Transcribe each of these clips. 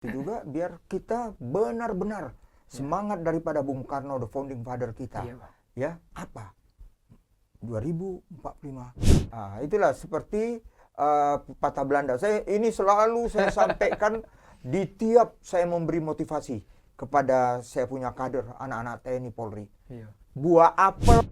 Itu juga biar kita benar-benar semangat daripada Bung Karno, the founding father kita. Iya, Bang. Ya, apa? 2045. Nah, itulah seperti pepatah Belanda. Ini selalu saya sampaikan di tiap saya memberi motivasi kepada saya punya kader anak-anak TNI Polri. Iya. Buah apel.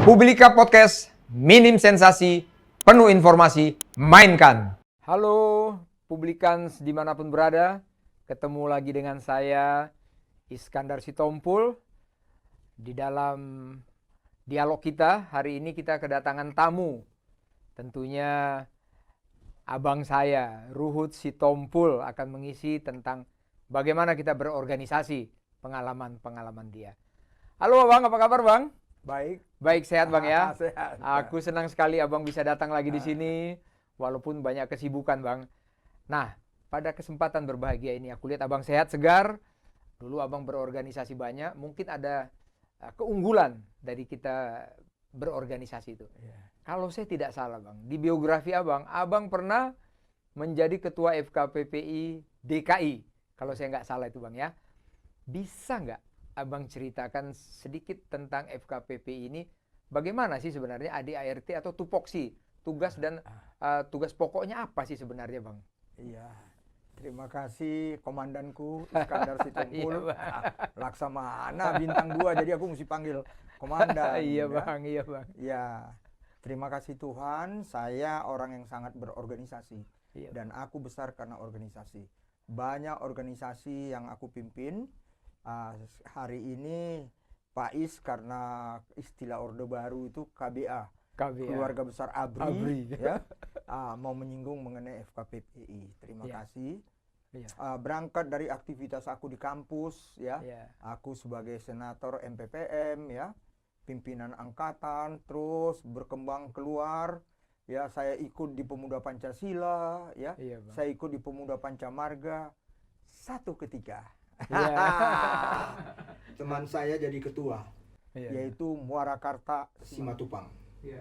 Publika Podcast, minim sensasi, penuh informasi, mainkan. Halo Publikans dimanapun berada, ketemu lagi dengan saya Iskandar Sitompul. Di dalam dialog kita, hari ini kita kedatangan tamu. Tentunya abang saya, Ruhut Sitompul, akan mengisi tentang bagaimana kita berorganisasi, pengalaman-pengalaman dia. Halo Abang, apa kabar Bang? Baik, sehat Bang ya. Sehat. Aku senang sekali Abang bisa datang lagi di sini, walaupun banyak kesibukan Bang. Nah, pada kesempatan berbahagia ini aku lihat Abang sehat, segar. Dulu Abang berorganisasi banyak, mungkin ada keunggulan dari kita berorganisasi itu. Kalau saya tidak salah Bang, di biografi Abang pernah menjadi Ketua FKPPI DKI. Kalau saya nggak salah itu Bang ya. Bisa nggak Abang ceritakan sedikit tentang FKPPI ini, bagaimana sih sebenarnya ADART atau tupoksi, tugas dan tugas pokoknya apa sih sebenarnya Bang? Iya, terima kasih komandanku Iskandar Sitompul. Laksamana bintang 2, jadi aku mesti panggil komandan. Iya Bang. Ya, terima kasih Tuhan, saya orang yang sangat berorganisasi. Iya. Dan aku besar karena organisasi. Banyak organisasi yang aku pimpin. Hari ini Pak Is, karena istilah Orde Baru itu KBA, Keluarga Besar ABRI. Ya, mau menyinggung mengenai FKPPI. Terima kasih. Iya. Berangkat dari aktivitas aku di kampus, ya, aku sebagai senator MPPM, ya, pimpinan angkatan, terus berkembang keluar, ya, saya ikut di Pemuda Pancasila, ya, saya ikut di Pemuda Pancamarga. Satu ketika teman saya jadi ketua, yaitu Muarakarta Simatupang.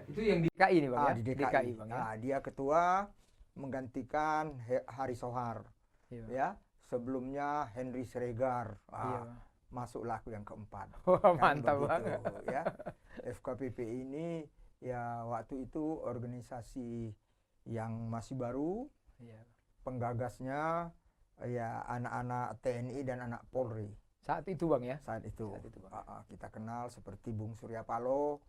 Itu yang di DKI nih Bang ya? Di DKI. Bang ya? Dia ketua menggantikan Hari Sohar. Ya, sebelumnya Henry Siregar. Masuklah aku yang keempat. Mantap banget. Ya. FKPP ini ya waktu itu organisasi yang masih baru. Penggagasnya ya anak-anak TNI dan anak Polri. Saat itu Bang ya? Saat itu Bang. Kita kenal seperti Bung Surya Paloh.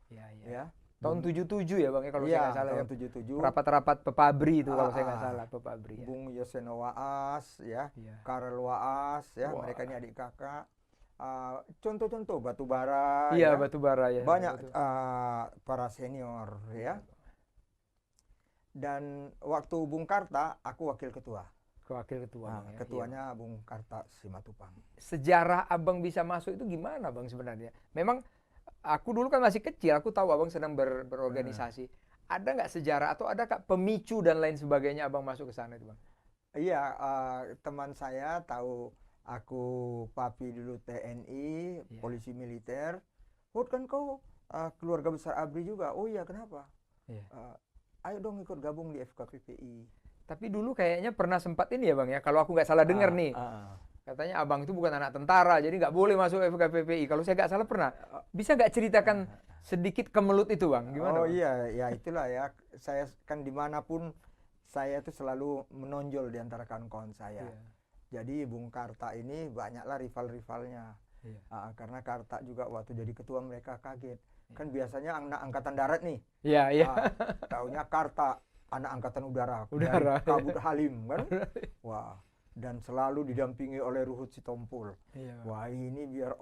Ya. Tahun 77 ya Bang ya kalau saya nggak salah. Tahun 77. Rapat-rapat Pepabri itu kalau saya nggak salah, Pepabri. Bung Yoseno Waas, ya, Karel Waas, ya, mereka ini adik kakak. Contoh-contoh batubara. Iya, batubara ya. Banyak para senior, ya. Dan waktu Bung Karta, aku wakil ketua. Wakil ketua. Ketuanya Bung Karta Simatupang. Sejarah Abang bisa masuk itu gimana Bang sebenarnya? Memang aku dulu kan masih kecil, aku tahu Abang sedang berorganisasi. Ada nggak sejarah atau ada pemicu dan lain sebagainya Abang masuk ke sana itu Bang? Iya, teman saya tahu aku papi dulu TNI, polisi militer. Kan kau keluarga besar ABRI juga. Oh iya, kenapa? Ayo dong ikut gabung di FKPPI. Tapi dulu kayaknya pernah sempat ini ya Bang ya, kalau aku nggak salah dengar nih. Katanya Abang itu bukan anak tentara, jadi nggak boleh masuk FKPPI. Kalau saya nggak salah pernah. Bisa nggak ceritakan sedikit kemelut itu Bang? Gimana? Oh iya, ya itulah ya. Saya kan dimanapun, saya itu selalu menonjol di antara kawan-kawan saya. Jadi Bung Karta ini banyaklah rival-rivalnya. Karena Karta juga waktu jadi ketua mereka kaget. Kan biasanya anak angkatan darat nih. Taunya Karta. Anak angkatan udara. Dari Kabut Halim kan. Wah, dan selalu didampingi oleh Ruhut Sitompul. Wah, ini biar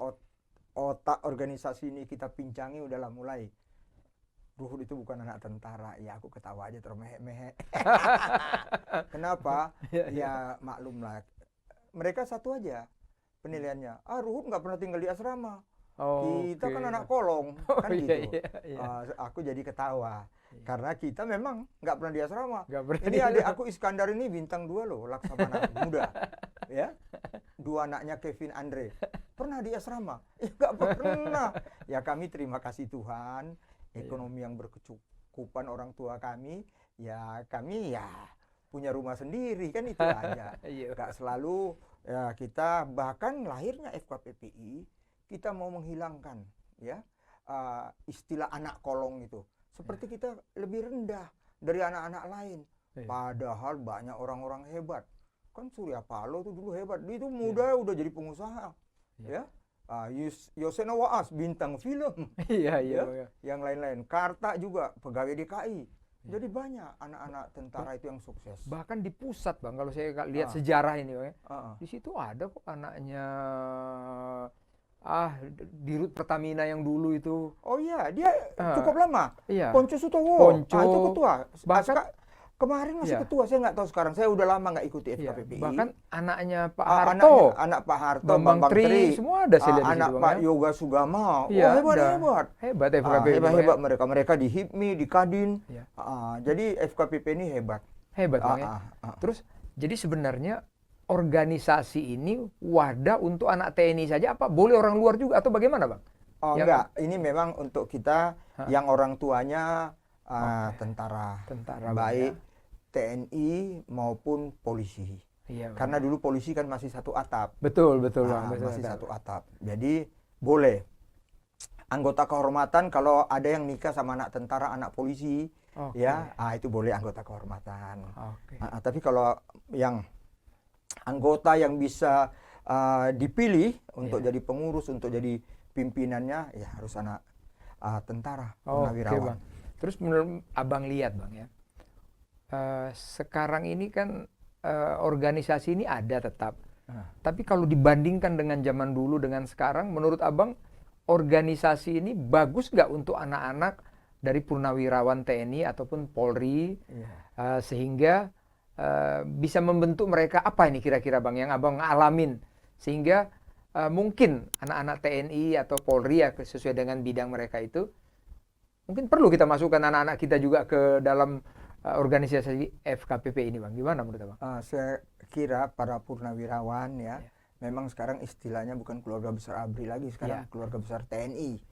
otak organisasi ini kita pincangi, udahlah mulai. Ruhut itu bukan anak tentara. Ya aku ketawa aja termehek-mehek. Kenapa? Ya maklumlah. Mereka satu aja penilaiannya. Ruhut nggak pernah tinggal di asrama. Kita kan anak kolong, kan iya, gitu. iya, iya. Aku jadi ketawa. Karena kita memang nggak pernah di asrama. Ini Di adik aku Iskandar ini bintang 2 loh, Laksamana muda. Ya, 2 anaknya Kevin Andre. Pernah di asrama? Ya nggak pernah. Ya kami terima kasih Tuhan, ekonomi yang berkecukupan orang tua kami, ya kami ya punya rumah sendiri, kan itu aja. Nggak selalu ya kita, bahkan lahirnya FKPPI, kita mau menghilangkan ya istilah anak kolong itu. Seperti kita lebih rendah dari anak-anak lain. Padahal banyak orang-orang hebat. Kan Surya Paloh itu dulu hebat. Dia itu muda udah jadi pengusaha. Ya. Yosena Waas bintang film. Iya. Yang lain-lain. Karta juga pegawai DKI. Jadi banyak anak-anak tentara itu yang sukses. Bahkan di pusat, Bang, kalau saya lihat sejarah ini, Bang, di situ ada kok anaknya Dirut Pertamina yang dulu itu. Oh iya, dia cukup lama. Iya. Ponco Sutowo. Ponco. Itu ketua. Bahkan kemarin masih ketua, saya nggak tahu sekarang. Saya udah lama nggak ikuti FKPPI. Bahkan anaknya Pak Harto. Anak Pak Harto, Bambang Tri, semua ada saya lihat anak situ, Pak Yoga Sugama. Hebat. Hebat FKPPI. Hebat mereka di HIPMI, di Kadin. Jadi FKPPI ini hebat. Hebat, Bang, ya. Terus jadi sebenarnya organisasi ini wadah untuk anak TNI saja, apa boleh orang luar juga atau bagaimana, Bang? Enggak, ini memang untuk kita yang orang tuanya tentara baik TNI maupun polisi. Iya, karena dulu polisi kan masih satu atap. Betul Bang. Masih satu atap. Jadi boleh anggota kehormatan kalau ada yang nikah sama anak tentara, anak polisi, itu boleh anggota kehormatan. Tapi kalau yang anggota yang bisa dipilih untuk jadi pengurus, untuk jadi pimpinannya, ya harus anak tentara, purnawirawan. Bang. Terus menurut Abang lihat, Bang, ya, sekarang ini kan organisasi ini ada tetap. Tapi kalau dibandingkan dengan zaman dulu dengan sekarang, menurut Abang organisasi ini bagus nggak untuk anak-anak dari purnawirawan TNI ataupun Polri, sehingga bisa membentuk mereka apa ini kira-kira, Bang, yang Abang alamin sehingga mungkin anak-anak TNI atau Polri ya sesuai dengan bidang mereka itu mungkin perlu kita masukkan anak-anak kita juga ke dalam organisasi FKPP ini, Bang. Gimana menurut Abang? Saya kira para purnawirawan memang sekarang istilahnya bukan keluarga besar ABRI lagi, sekarang keluarga besar TNI.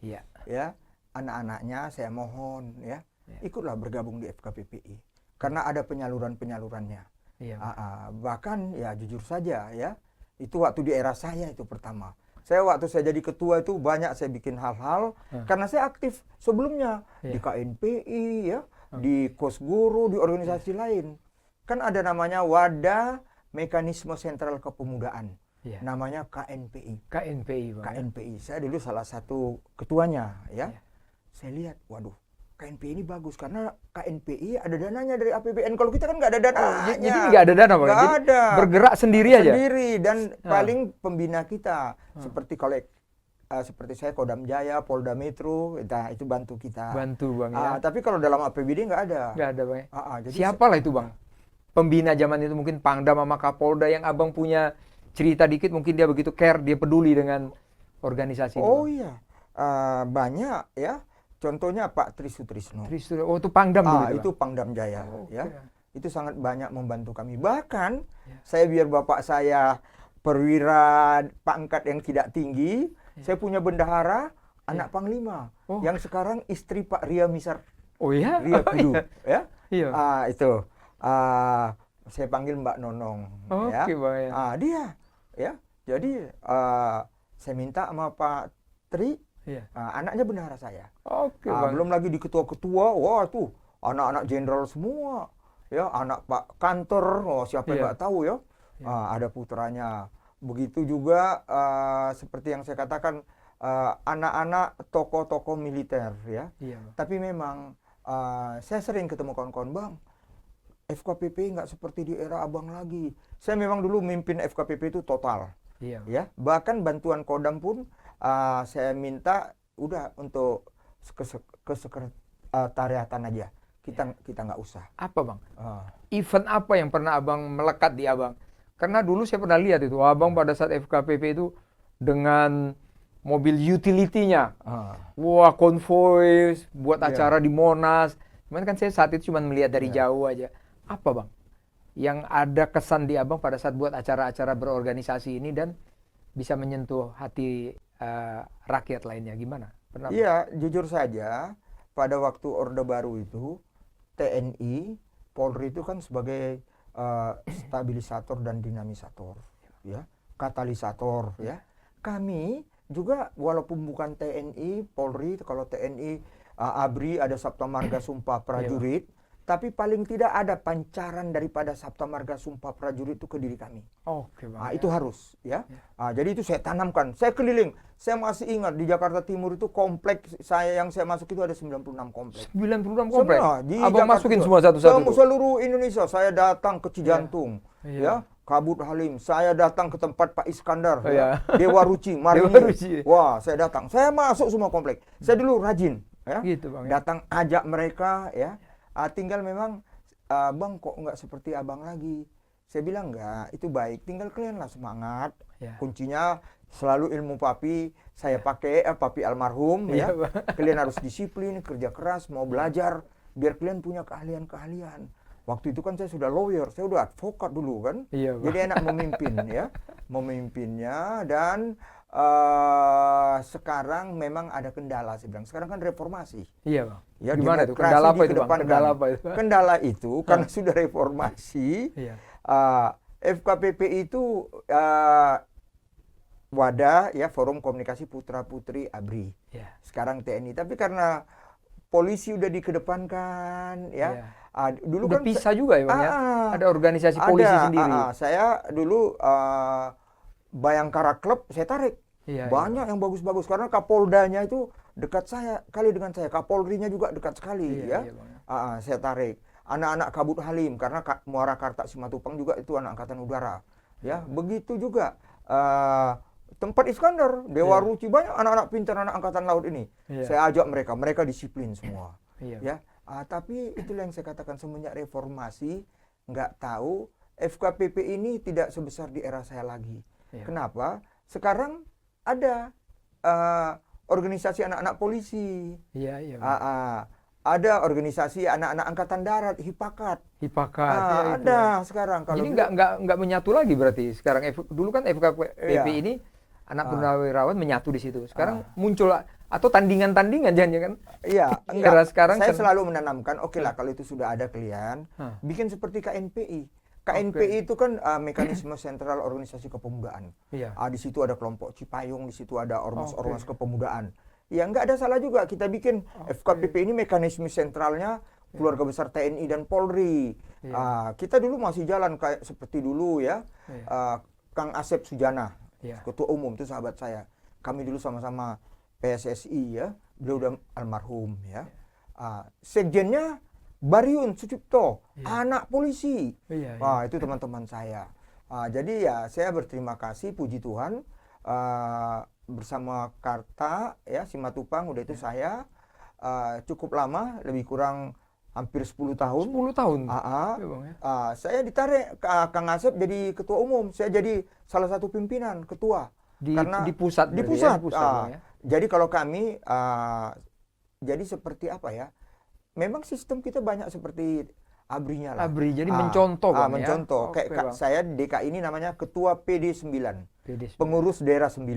Ya, anak-anaknya saya mohon ikutlah bergabung di FKPPI. Karena ada penyalurannya. Bahkan ya jujur saja ya, itu waktu di era saya itu pertama. Waktu saya jadi ketua itu banyak saya bikin hal-hal karena saya aktif sebelumnya di KNPI di Kosguru, di organisasi lain. Kan ada namanya Wadah Mekanisme Sentral Kepemudaan. Namanya KNPI. KNPI. Saya dulu salah satu ketuanya Saya lihat, waduh, KNPI ini bagus karena KNPI ada dananya dari APBN. Kalau kita kan nggak ada dananya. Jadi nggak ada dana, Bang? Nggak ada. Bergerak sendiri aja? Sendiri, dan paling pembina kita. Seperti seperti saya Kodam Jaya, Polda Metro, itu bantu kita. Bantu, Bang, ya. Tapi kalau dalam APBD nggak ada. Nggak ada, Bang. Jadi siapalah itu, Bang? Pembina zaman itu mungkin Pangdam sama Kapolda yang Abang punya cerita dikit, mungkin dia begitu care, dia peduli dengan organisasi ini. Oh iya, banyak ya. Contohnya Pak Tri Sutrisno. Oh, itu Pangdam dulu itu Pangdam Jaya Itu sangat banyak membantu kami. Bahkan saya biar bapak saya perwira pangkat yang tidak tinggi, saya punya bendahara anak panglima yang sekarang istri Pak Ria Misar. Ria Kudu. Itu saya panggil Mbak Nonong. Dia jadi saya minta sama Pak Tri, anaknya bendahara saya. Belum lagi di ketua-ketua, wah tuh anak-anak jenderal semua, anak Pak Kantor, siapa yang nggak tahu ada putranya. Begitu juga seperti yang saya katakan anak-anak tokoh-tokoh militer Tapi memang saya sering ketemu kawan-kawan, Bang, FKPP nggak seperti di era Abang lagi. Saya memang dulu mimpin FKPP itu total. Bahkan bantuan Kodam pun saya minta udah untuk kesekretariatan aja. Kita nggak usah. Apa, Bang? Event apa yang pernah Abang melekat di Abang? Karena dulu saya pernah lihat itu Abang pada saat FKPP itu dengan mobil utility-nya. Wah, konvoy buat acara di Monas. Cuman kan saya saat itu cuma melihat dari jauh aja. Apa Bang yang ada kesan di Abang pada saat buat acara-acara berorganisasi ini dan bisa menyentuh hati rakyat lainnya, gimana? Iya, jujur saja pada waktu Orde Baru itu TNI, Polri itu kan sebagai stabilisator dan dinamisator, ya, katalisator, ya. Kami juga walaupun bukan TNI, Polri, kalau TNI ABRI ada Sabta Marga Sumpah Prajurit, tapi paling tidak ada pancaran daripada Sabta Marga Sumpah Prajurit itu ke diri kami. Oke, Bang. Itu harus, ya. Jadi itu saya tanamkan. Saya keliling. Saya masih ingat di Jakarta Timur itu kompleks yang saya masuk itu ada 96 kompleks. 96 kompleks? Abang masukin semua satu-satu? Seluruh Indonesia. Saya datang ke Cijantung, ya, Kabut Halim. Saya datang ke tempat Pak Iskandar, Dewa Ruci, Marinir. Wah, saya datang. Saya masuk semua kompleks. Saya dulu rajin, ya. Gitu, Bang, datang ajak mereka, ya. Tinggal memang, Bang kok nggak seperti Abang lagi. Saya bilang enggak, itu baik. Tinggal kalian lah semangat. Kuncinya selalu ilmu papi. Saya pakai papi almarhum. Ya. Kalian harus disiplin, kerja keras, mau belajar. Biar kalian punya keahlian-keahlian. Waktu itu kan saya sudah lawyer, saya udah advokat dulu kan. Jadi enak memimpin, ya. Memimpinnya dan sekarang memang ada kendala sih Bang. Sekarang kan reformasi. Iya Bang. Ya, gimana itu? Kendala apa itu Bang? Kendala itu karena sudah reformasi. FKPP itu wadah, ya, Forum Komunikasi Putra Putri ABRI. Sekarang TNI. Tapi karena polisi udah dikedepankan, ya. Dulu udah kan pisah juga ya Bang, ya? Ada organisasi polisi sendiri. Saya dulu Bayangkara Club saya tarik. Banyak yang bagus-bagus karena Kapoldanya itu dekat saya kali dengan saya. Kapolrinya juga dekat sekali, ya. Saya tarik. Anak-anak Kabut Halim karena Muara Karta Simatupang juga itu anak angkatan udara, ya. Begitu juga tempat Iskandar, Dewa Ruci, banyak anak-anak pintar anak angkatan laut ini. Saya ajak mereka disiplin semua, ya. Tapi itulah yang saya katakan, semenjak reformasi nggak tahu FKPP ini tidak sebesar di era saya lagi. Kenapa? Sekarang ada organisasi anak-anak polisi. Ada organisasi anak-anak angkatan darat, Hipakat. Ada sekarang. Kalau jadi nggak menyatu lagi berarti sekarang. Dulu kan FKPP ini anak purnawirawan menyatu di situ. Sekarang muncul atau tandingan-tandingan jangan-jangan. Iya, enggak. Sekarang saya selalu menanamkan, oke lah kalau itu sudah ada kalian, bikin seperti KNPI. KNPI itu kan mekanisme sentral organisasi kepemudaan. Di situ ada kelompok Cipayung, di situ ada ormas-ormas kepemudaan. Ya nggak ada salah juga kita bikin FKPP ini mekanisme sentralnya keluarga besar TNI dan Polri. Kita dulu masih jalan kayak seperti dulu, ya. Kang Asep Sujana, ketua umum itu sahabat saya. Kami dulu sama-sama PSSI, ya. Beliau udah almarhum, ya. Sekjennya Bariun Sucipto, anak polisi. Itu teman-teman saya. Jadi ya saya berterima kasih, puji Tuhan, bersama Karta, ya, Simatupang udah itu saya cukup lama, lebih kurang hampir 10 tahun. 10 tahun? Saya ditarik Kang Asep jadi ketua umum. Saya jadi salah satu pimpinan, ketua. Karena di pusat. Di pusat. Jadi kalau kami, jadi seperti apa ya, memang sistem kita banyak seperti ABRI-nya lah. ABRI, jadi mencontoh Bang, mencontoh. Ya? Kayak saya di DKI ini namanya Ketua PD9. Pengurus Daerah 9.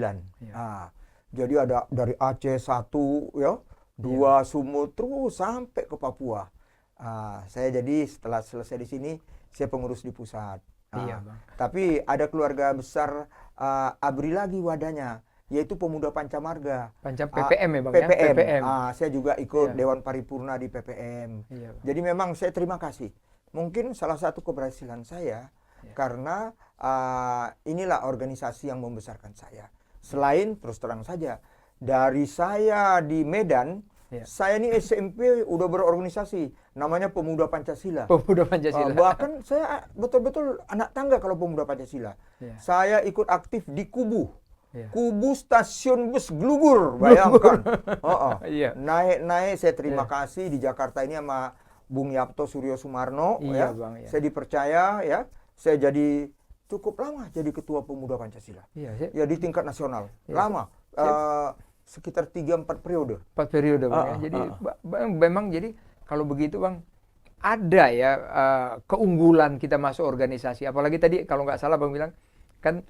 Jadi ada dari Aceh 1, ya, 2 Sumut, terus sampai ke Papua. Saya jadi setelah selesai di sini, saya pengurus di pusat. Bang. Tapi ada keluarga besar ABRI lagi wadahnya, yaitu Pemuda Pancamarga. PPM ya Bang, PPM. ya? Saya juga ikut Dewan Paripurna di PPM. Jadi memang saya terima kasih. Mungkin salah satu keberhasilan saya karena inilah organisasi yang membesarkan saya. Selain terus terang saja, dari saya di Medan, saya ini SMP udah berorganisasi, namanya Pemuda Pancasila. Pemuda Pancasila. Bahkan saya betul-betul anak tangga kalau Pemuda Pancasila. Saya ikut aktif di Kubu. Kubu Stasiun Bus Glugur, bayangkan. Naik-naik, saya terima kasih di Jakarta ini sama Bung Yapto Suryo Sumarno. Bang, saya dipercaya, ya. Saya jadi cukup lama jadi ketua pemuda Pancasila. Iya, ya di tingkat nasional. Iya, lama. Sekitar 3-4 periode. 4 periode Bang. Ya. Jadi memang jadi kalau begitu Bang, ada ya keunggulan kita masuk organisasi. Apalagi tadi kalau nggak salah Bang bilang kan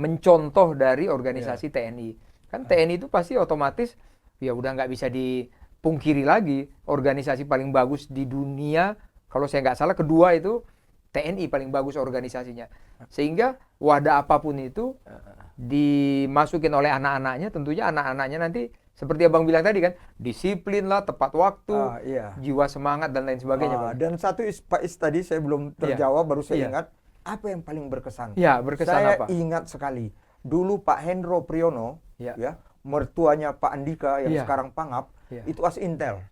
mencontoh dari organisasi TNI. Kan TNI itu pasti otomatis ya udah nggak bisa dipungkiri lagi organisasi paling bagus di dunia. Kalau saya nggak salah kedua itu TNI paling bagus organisasinya. Sehingga wadah apapun itu dimasukin oleh anak-anaknya, tentunya anak-anaknya nanti seperti Abang bilang tadi kan, disiplin lah, tepat waktu, jiwa semangat dan lain sebagainya. Bang. Dan satu Pak Is tadi saya belum terjawab, baru saya ingat, apa yang paling berkesan? Ya, berkesan saya apa? Ingat sekali, dulu Pak Hendro Priyono, mertuanya Pak Andika yang sekarang Pangap, itu Asintel.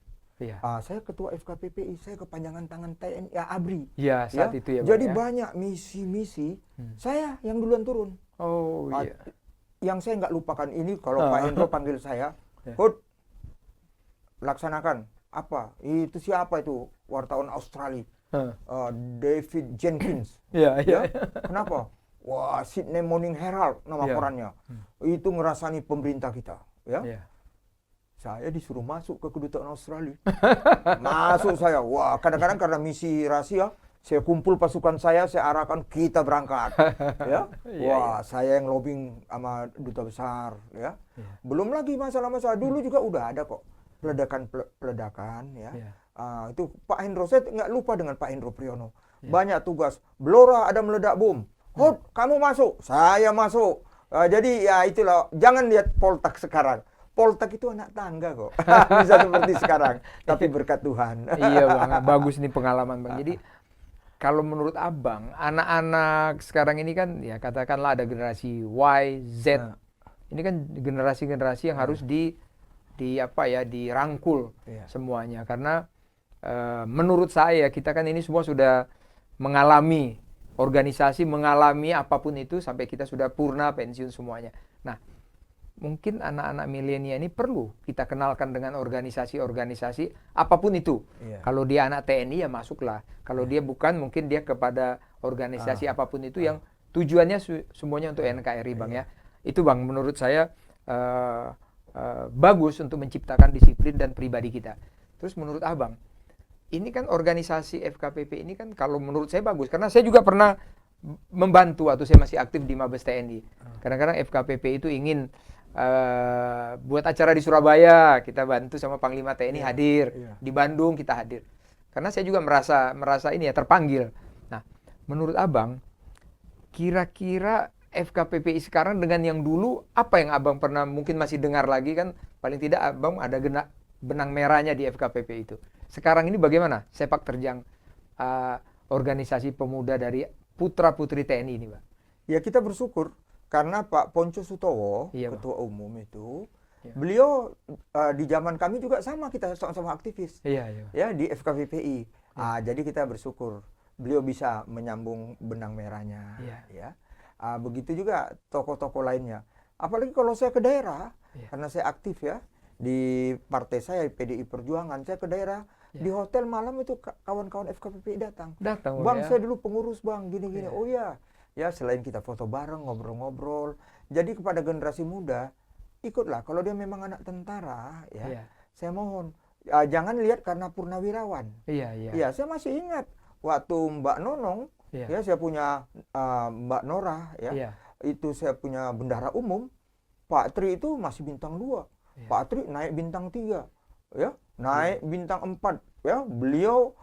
Saya ketua FKPPI, saya kepanjangan tangan TNI ABRI. Ya, saat itu ya. Jadi banyak misi-misi, saya yang duluan turun. Oh iya. Yang saya nggak lupakan ini kalau Pak Hendro panggil saya, Hud, laksanakan apa? Itu siapa itu wartawan Australia? David Jenkins. Ya. Kenapa? Wah, Sydney Morning Herald nama korannya. Itu ngerasani pemerintah kita. Ya. Saya disuruh masuk ke kedutaan Australia. Masuk saya. Wah, kadang-kadang karena misi rahasia, saya kumpul pasukan saya arahkan kita berangkat. Wah, saya yang lobbying sama duta besar. Belum lagi masalah-masalah. Dulu juga udah ada kok peledakan. Itu Pak Hendro, saya nggak lupa dengan Pak Hendro Priyono. Banyak tugas. Blora ada meledak bom. Hod, kamu masuk. Saya masuk. Jadi ya itulah. Jangan lihat Poltak sekarang. Poltak itu anak tangga kok. Bisa seperti sekarang. Tapi berkat Tuhan. Iya Bang, bagus nih pengalaman Bang. Jadi kalau menurut Abang, anak-anak sekarang ini kan ya katakanlah ada generasi Y, Z. Ini kan generasi-generasi yang harus dirangkul semuanya. Karena menurut saya kita kan ini semua sudah mengalami organisasi, mengalami apapun itu sampai kita sudah purna pensiun semuanya. Nah, mungkin anak-anak milenial ini perlu kita kenalkan dengan organisasi-organisasi apapun itu. Kalau dia anak TNI ya masuklah. Kalau dia bukan, mungkin dia kepada organisasi apapun itu yang tujuannya semuanya untuk NKRI Bang ya. Itu Bang menurut saya bagus untuk menciptakan disiplin dan pribadi kita. Terus menurut Abang, ini kan organisasi FKPP ini kan kalau menurut saya bagus. Karena saya juga pernah membantu waktu saya masih aktif di Mabes TNI. Kadang-kadang FKPP itu ingin buat acara di Surabaya, kita bantu sama Panglima TNI hadir. Di Bandung kita hadir. Karena saya juga merasa ini ya terpanggil. Nah, menurut Abang, kira-kira FKPPI sekarang dengan yang dulu, apa yang Abang pernah mungkin masih dengar lagi kan? Paling tidak Abang ada benang merahnya di FKPP itu. Sekarang ini bagaimana sepak terjang organisasi pemuda dari putra-putri TNI ini, Bang? Ya kita bersyukur. Karena Pak Ponco Sutowo, Ketua Umum itu, beliau di zaman kami juga sama, kita sama-sama aktivis ya di FKPPI. Jadi kita bersyukur beliau bisa menyambung benang merahnya. Begitu juga tokoh-tokoh lainnya. Apalagi kalau saya ke daerah, karena saya aktif ya di partai saya PDI Perjuangan, saya ke daerah di hotel malam itu kawan-kawan FKPPI datang. Bang, saya dulu pengurus Bang, gini-gini. Oh iya. Ya selain kita foto bareng, ngobrol-ngobrol. Jadi kepada generasi muda, ikutlah. Kalau dia memang anak tentara, saya mohon. Jangan lihat karena purnawirawan. Ya, saya masih ingat waktu Mbak Nonong, saya punya Mbak Nora, itu saya punya bendara umum. Pak Tri itu masih bintang 2. Pak Tri naik bintang 3. Naik bintang 4. Beliau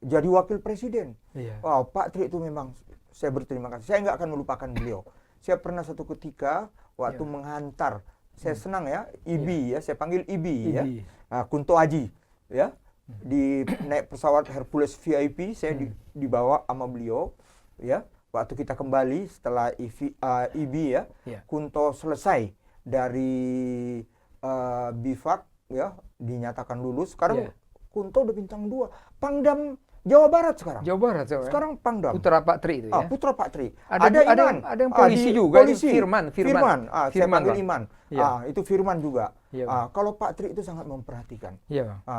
jadi wakil presiden. Pak Tri itu memang saya berterima kasih. Saya nggak akan melupakan beliau. Saya pernah satu ketika waktu menghantar, saya senang ya, IBI saya panggil IBI Kunto Aji di naik pesawat Hercules VIP, saya dibawa sama beliau waktu kita kembali setelah IBI Kunto selesai dari bivak dinyatakan lulus. Sekarang Kunto udah bintang 2, Pangdam Jawa Barat sekarang. Sekarang Pangdam. Putra Pak Tri itu ya. Putra Pak Tri. Ada yang polisi juga. Polisi. Firman. Saya panggil Iman. Itu Firman juga. Kalau Pak Tri itu sangat memperhatikan.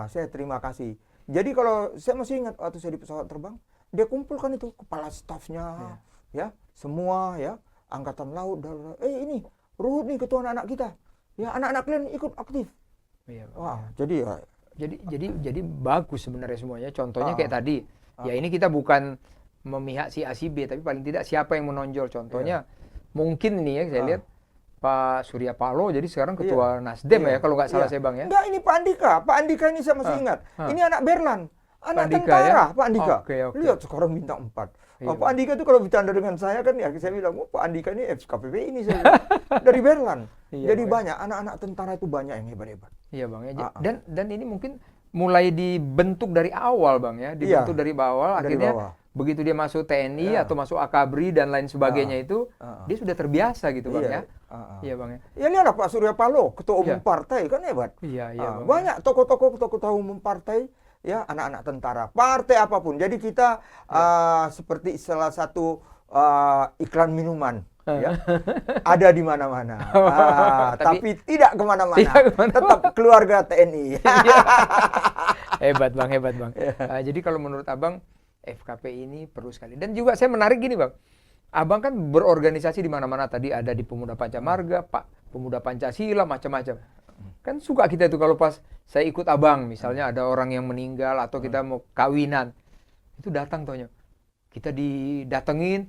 Saya terima kasih. Jadi kalau saya masih ingat waktu saya di pesawat terbang, dia kumpulkan itu kepala stafnya, ya, semua ya, angkatan laut, ini Ruhut nih ketua anak-anak kita. Ya, anak-anak kalian ikut aktif. Iya, wah, jadi ya jadi bagus sebenarnya semuanya. Contohnya kayak tadi. Ya ini kita bukan memihak si A si B, tapi paling tidak siapa yang menonjol. Contohnya mungkin nih ya saya lihat Pak Surya Paloh jadi sekarang ketua Nasdem ya kalau nggak salah saya Bang ya. Enggak, ini Pak Andika. Pak Andika ini saya masih ingat. Ini anak Berlan, anak tentara ya? Pak Andika. Lihat sekarang bintang 4. Pak Andika itu kalau bercanda dengan saya kan ya saya bilang, Pak Andika ini FKPP ini saya dari Berlan. Jadi banyak anak-anak tentara itu banyak yang hebat-hebat. Iya Bang ya. Dan ini mungkin mulai dibentuk dari awal Bang ya, dibentuk dari bawah, akhirnya begitu dia masuk TNI atau masuk Akabri dan lain sebagainya itu dia sudah terbiasa gitu Bang ya. Iya Bang ya. Ya lihat Pak Surya Paloh, ketua umum partai kan hebat. Iya Bang. Banyak tokoh-tokoh ketua umum partai ya anak-anak tentara, partai apapun. Jadi kita seperti salah satu iklan minuman. Ya, ada di mana-mana, tapi tidak kemana-mana, tetap keluarga TNI. Hebat Bang. Jadi kalau menurut Abang, FKP ini perlu sekali. Dan juga saya menarik gini Bang, Abang kan berorganisasi di mana-mana, tadi ada di Pemuda Pancamarga, Pemuda Pancasila, macam-macam. Kan suka kita itu kalau pas saya ikut Abang, misalnya ada orang yang meninggal atau kita mau kawinan, itu datang tohnya, kita didatengin,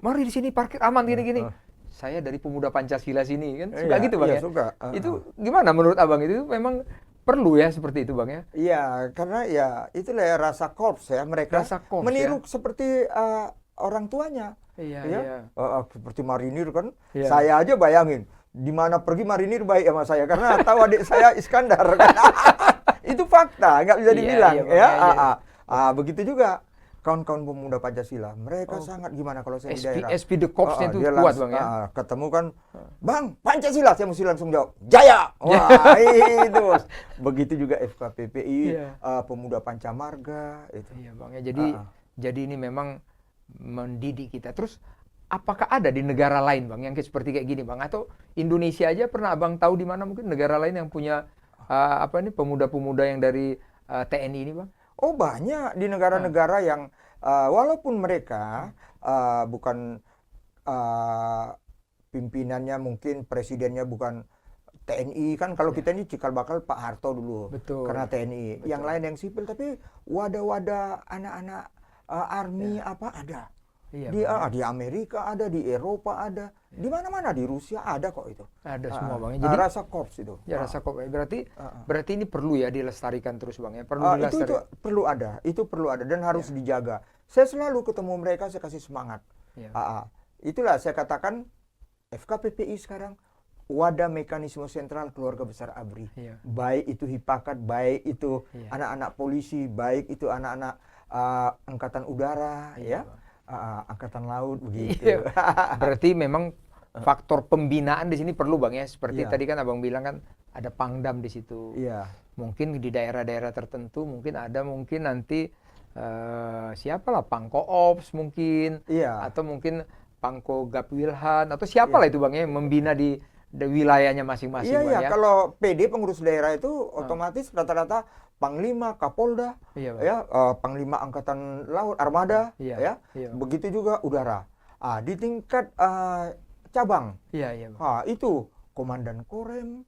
mari di sini parkir aman gini-gini. Saya dari Pemuda Pancasila sini kan suka gitu Bang ya. Suka. Itu gimana menurut Abang, itu memang perlu ya seperti itu Bang ya? Iya, karena ya itulah ya rasa korps ya, mereka meniru seperti orang tuanya. Iya. Seperti marinir kan. Saya aja bayangin di mana pergi marinir baik sama saya karena tahu adik saya Iskandar kan. Itu fakta, nggak bisa dibilang begitu juga kawan-kawan Pemuda Pancasila, mereka sangat gimana kalau saya di daerah. SP The Corps-nya itu kuat Bang ya. Ketemu kan, Bang, Pancasila, saya mesti langsung jawab, Jaya. Wah, itu. Begitu juga FKPPI, Pemuda Pancamarga itu. Iya Bang ya. Jadi ini memang mendidik kita. Terus apakah ada di negara lain Bang yang seperti kayak gini Bang, atau Indonesia aja pernah Abang tahu di mana mungkin negara lain yang punya pemuda-pemuda yang dari TNI ini Bang? Oh banyak di negara-negara yang walaupun mereka bukan pimpinannya mungkin presidennya bukan TNI kan, kalau kita ini cikal bakal Pak Harto dulu. Betul. Karena TNI. Betul. Yang lain yang sipil, tapi wadah-wadah anak-anak army ada. Iya, di Amerika ada, di Eropa ada, di mana-mana, di Rusia ada kok itu. Ada semua Bang. Jadi rasa korps itu. Ya rasa korps. Berarti ini perlu ya dilestarikan terus Bang ya. Itu perlu ada, dan harus dijaga. Saya selalu ketemu mereka, saya kasih semangat. Itulah saya katakan FKPPI sekarang wadah mekanisme sentral keluarga besar ABRI. Baik itu Hipakat, baik itu anak-anak polisi, baik itu anak-anak angkatan udara, angkatan laut begitu. Berarti memang faktor pembinaan di sini perlu Bang ya. Seperti tadi kan Abang bilang kan ada Pangdam di situ. Mungkin di daerah-daerah tertentu mungkin nanti siapalah Pangkoops mungkin, atau mungkin Pangko Gapwilhan atau siapalah itu Bang ya, membina di wilayahnya masing-masing Bang ya. Kalau PD pengurus daerah itu otomatis rata-rata Panglima, Kapolda, Panglima Angkatan Laut, Armada, begitu juga udara. Di tingkat cabang, itu Komandan Korem,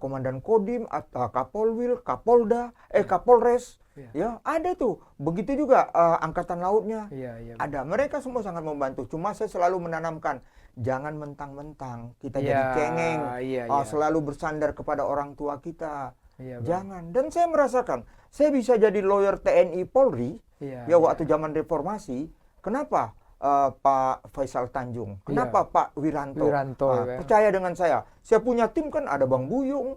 Komandan Kodim, Kapolwil, Kapolda, Kapolres, ada tuh. Begitu juga Angkatan Lautnya, ada. Mereka semua sangat membantu. Cuma saya selalu menanamkan, jangan mentang-mentang kita jadi cengeng, selalu bersandar kepada orang tua kita. Jangan. Dan saya merasakan, saya bisa jadi lawyer TNI Polri, waktu zaman reformasi. Kenapa Pak Faisal Tanjung? Kenapa Pak Wiranto? Percaya dengan saya. Saya punya tim kan, ada Bang Buyung,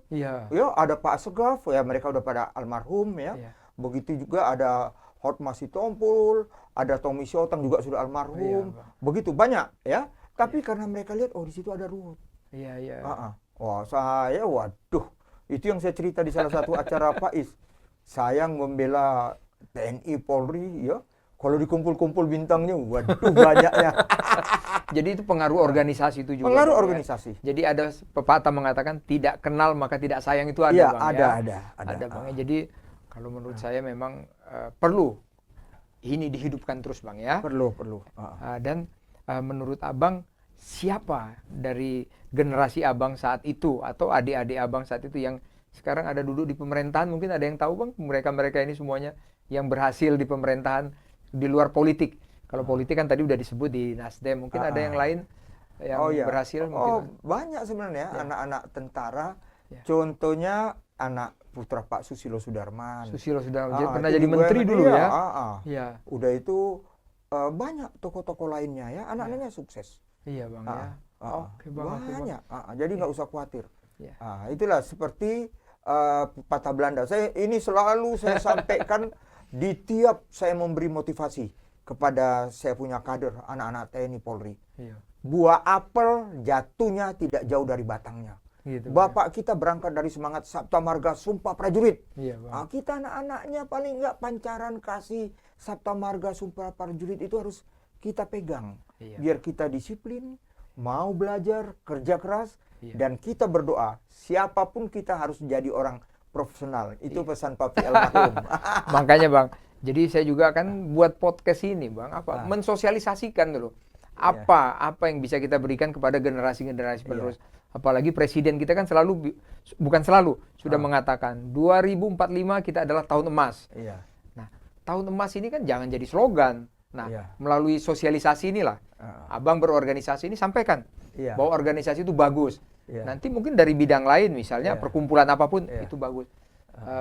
ada Pak Segaf, mereka udah pada almarhum Begitu juga ada Hotma Sitompul, ada Tommy Siotang juga sudah almarhum. Begitu banyak Tapi karena mereka lihat, di situ ada Ruhut. Wah, saya waduh. Itu yang saya cerita di salah satu acara Faiz. Saya membela TNI Polri kalau dikumpul-kumpul bintangnya, waduh banyaknya. Jadi itu pengaruh organisasi itu juga. Pengaruh organisasi. Jadi ada pepatah mengatakan tidak kenal maka tidak sayang, itu ada Bang ada Bang. Jadi kalau menurut saya memang perlu ini dihidupkan terus Bang ya. Perlu. Dan menurut abang siapa dari generasi abang saat itu atau adik-adik abang saat itu yang sekarang ada duduk di pemerintahan? Mungkin ada yang tahu bang, mereka-mereka ini semuanya yang berhasil di pemerintahan di luar politik. Kalau politik kan tadi udah disebut di Nasdem, mungkin ada yang lain yang berhasil. Mungkin banyak sebenarnya anak-anak tentara. Contohnya anak putra Pak Susilo Sudarman. Susilo Sudarman pernah jadi menteri dulu ya. Udah itu banyak tokoh-tokoh lainnya ya, anak-anaknya sukses. Iya bang ya. Oke bang. Banyak. Jadi nggak usah khawatir. Itulah seperti pepatah Belanda. Ini selalu saya sampaikan di tiap saya memberi motivasi kepada saya punya kader anak-anak TNI Polri. Buah apel jatuhnya tidak jauh dari batangnya. Gitu, Bapak kita berangkat dari semangat Sabta Marga Sumpah Prajurit. Kita anak-anaknya paling nggak pancaran kasih Sabta Marga Sumpah Prajurit itu harus kita pegang. Biar kita disiplin, mau belajar, kerja keras, dan kita berdoa. Siapapun kita harus jadi orang profesional. Itu pesan Papi almarhum. Makanya bang, jadi saya juga akan buat podcast ini bang, mensosialisasikan dulu. Apa yang bisa kita berikan kepada generasi-generasi penerus. Apalagi presiden kita kan sudah mengatakan 2045 kita adalah tahun emas. Nah, tahun emas ini kan jangan jadi slogan. Nah, melalui sosialisasi inilah, abang berorganisasi ini sampaikan bahwa organisasi itu bagus. Nanti mungkin dari bidang lain, misalnya perkumpulan apapun itu bagus.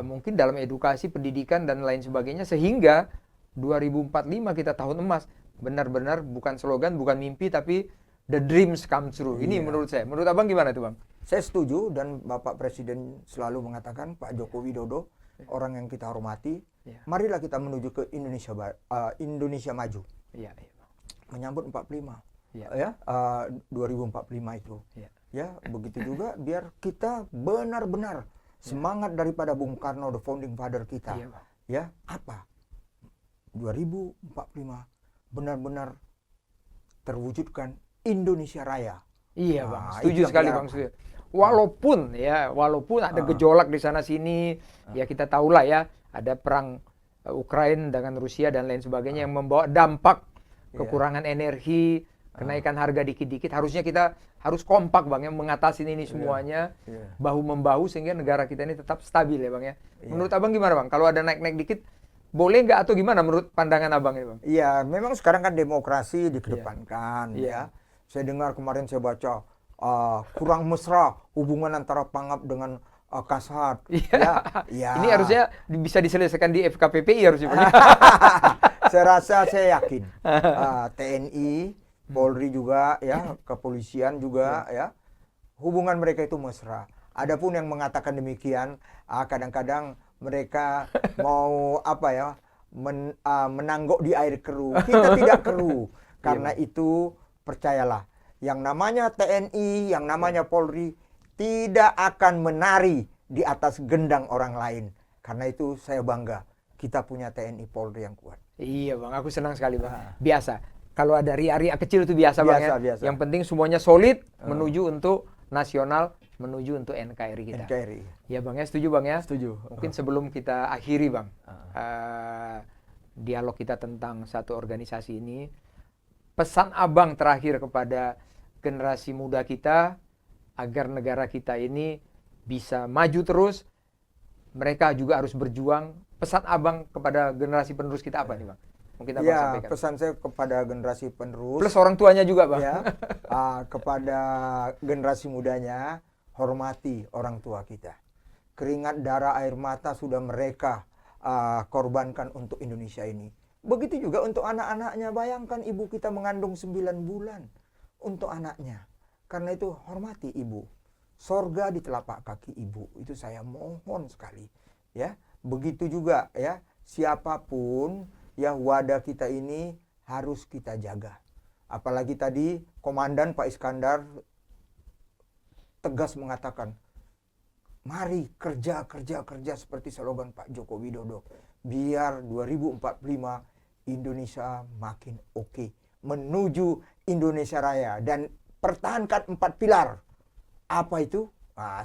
Mungkin dalam edukasi, pendidikan dan lain sebagainya, sehingga 2045 kita tahun emas. Benar-benar bukan slogan, bukan mimpi, tapi the dreams come true. Ini menurut saya. Menurut abang gimana tuh bang? Saya setuju, dan Bapak Presiden selalu mengatakan, Pak Joko Widodo, orang yang kita hormati, marilah kita menuju ke Indonesia maju. Menyambut 45. 2045 itu. Begitu juga biar kita benar-benar semangat daripada Bung Karno, the founding father kita. 2045 benar-benar terwujudkan Indonesia Raya. Iya bang, setuju sekali bang. Walaupun ada gejolak di sana sini, ya kita tahulah ya, ada perang Ukraina dengan Rusia dan lain sebagainya yang membawa dampak kekurangan energi, kenaikan harga dikit-dikit. Harusnya kita harus kompak bang, yang mengatasi ini semuanya, bahu membahu sehingga negara kita ini tetap stabil ya bang ya. Menurut abang gimana bang? Kalau ada naik-naik dikit, boleh nggak atau gimana menurut pandangan abang ini bang? Iya, memang sekarang kan demokrasi dikedepankan ya. Saya dengar kemarin saya baca kurang mesra hubungan antara Pangap dengan Kasat. Ini harusnya bisa diselesaikan di FKPPI harusnya. Saya yakin TNI, Polri juga ya, kepolisian juga ya, hubungan mereka itu mesra. Adapun yang mengatakan demikian, kadang-kadang mereka mau menanggok di air keruh. Kita tidak keruh. Karena itu percayalah, yang namanya TNI, yang namanya Polri tidak akan menari di atas gendang orang lain. Karena itu saya bangga kita punya TNI Polri yang kuat. Iya bang, aku senang sekali bang. Biasa, kalau ada ria-ria kecil itu biasa bang ya. Biasa. Yang penting semuanya solid menuju untuk nasional, menuju untuk NKRI kita. NKRI. Ya bang ya, setuju bang ya? Setuju. Mungkin sebelum kita akhiri bang, dialog kita tentang satu organisasi ini, pesan abang terakhir kepada generasi muda kita, agar negara kita ini bisa maju terus, mereka juga harus berjuang. Pesan abang kepada generasi penerus kita apa nih bang? Mungkin abang sampaikan. Pesan saya kepada generasi penerus. Plus orang tuanya juga bang. Kepada generasi mudanya, hormati orang tua kita. Keringat, darah, air mata sudah mereka korbankan untuk Indonesia ini. Begitu juga untuk anak-anaknya. Bayangkan ibu kita mengandung 9 bulan untuk anaknya. Karena itu hormati ibu. Sorga di telapak kaki ibu. Itu saya mohon sekali. Ya, begitu juga ya, siapapun ya, wadah kita ini harus kita jaga. Apalagi tadi Komandan Pak Iskandar tegas mengatakan, mari kerja seperti slogan Pak Joko Widodo. Biar 2045 Indonesia makin oke. Menuju Indonesia Raya. Dan pertahankan 4 pilar. Apa itu?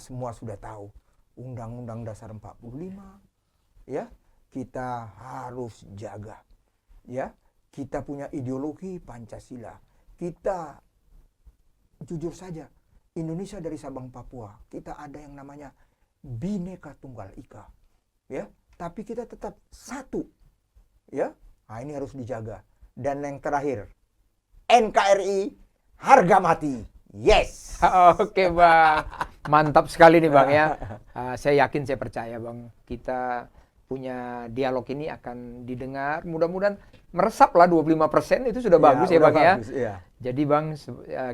Semua sudah tahu. Undang-Undang Dasar 45. Ya, kita harus jaga. Ya, kita punya ideologi Pancasila. kita jujur saja, Indonesia dari Sabang Papua, kita ada yang namanya Bhinneka Tunggal Ika, ya. Tapi kita tetap satu, ya. Nah, ini harus dijaga. Dan yang terakhir, NKRI harga mati. Yes. Oke Bang, mantap sekali nih Bang ya. Saya yakin, saya percaya Bang, kita punya dialog ini akan didengar. Mudah-mudahan meresap lah 25% itu sudah bagus ya Bang bagus, ya. Jadi Bang,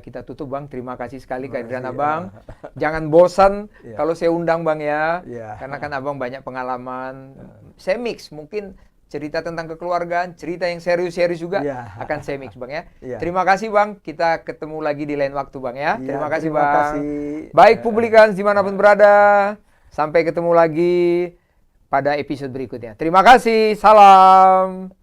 kita tutup Bang. Terima kasih sekali kehadiran Abang. Jangan bosan kalau saya undang Bang ya. Karena kan Abang banyak pengalaman. Saya mix, mungkin cerita tentang kekeluargaan, cerita yang serius-serius juga akan saya mix Bang ya. Terima kasih Bang, kita ketemu lagi di lain waktu Bang ya. Terima kasih Bang. Baik Publikans dimanapun berada, sampai ketemu lagi pada episode berikutnya. Terima kasih, salam.